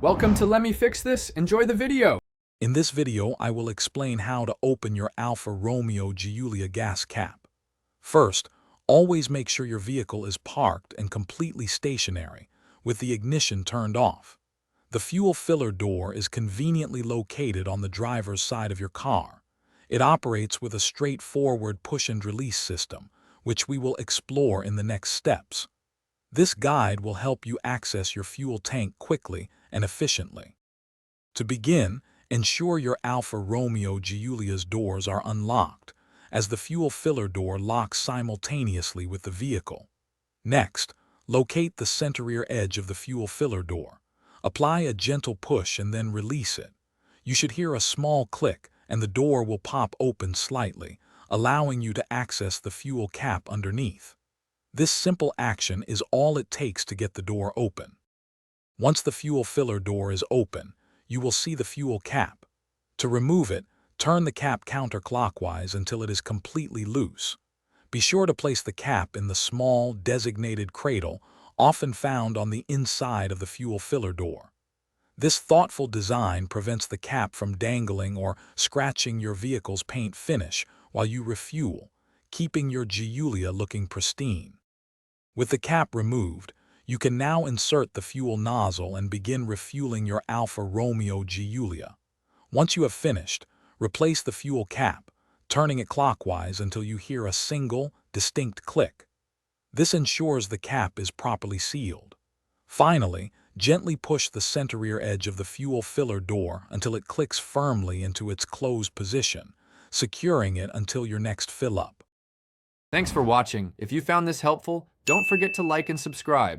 Welcome to Let Me Fix This. Enjoy the video. In this video, I will explain how to open your Alfa Romeo Giulia gas cap. First, always make sure your vehicle is parked and completely stationary, with the ignition turned off. The fuel filler door is conveniently located on the driver's side of your car. It operates with a straightforward push and release system, which we will explore in the next steps. This guide will help you access your fuel tank quickly and efficiently. To begin, ensure your Alfa Romeo Giulia's doors are unlocked, as the fuel filler door locks simultaneously with the vehicle. Next, locate the center rear edge of the fuel filler door. Apply a gentle push and then release it. You should hear a small click and the door will pop open slightly, allowing you to access the fuel cap underneath. This simple action is all it takes to get the door open. Once the fuel filler door is open, you will see the fuel cap. To remove it, turn the cap counterclockwise until it is completely loose. Be sure to place the cap in the small, designated cradle, often found on the inside of the fuel filler door. This thoughtful design prevents the cap from dangling or scratching your vehicle's paint finish while you refuel, keeping your Giulia looking pristine. With the cap removed, you can now insert the fuel nozzle and begin refueling your Alfa Romeo Giulia. Once you have finished, replace the fuel cap, turning it clockwise until you hear a single, distinct click. This ensures the cap is properly sealed. Finally, gently push the center rear edge of the fuel filler door until it clicks firmly into its closed position, securing it until your next fill-up. Thanks for watching. If you found this helpful, don't forget to like and subscribe.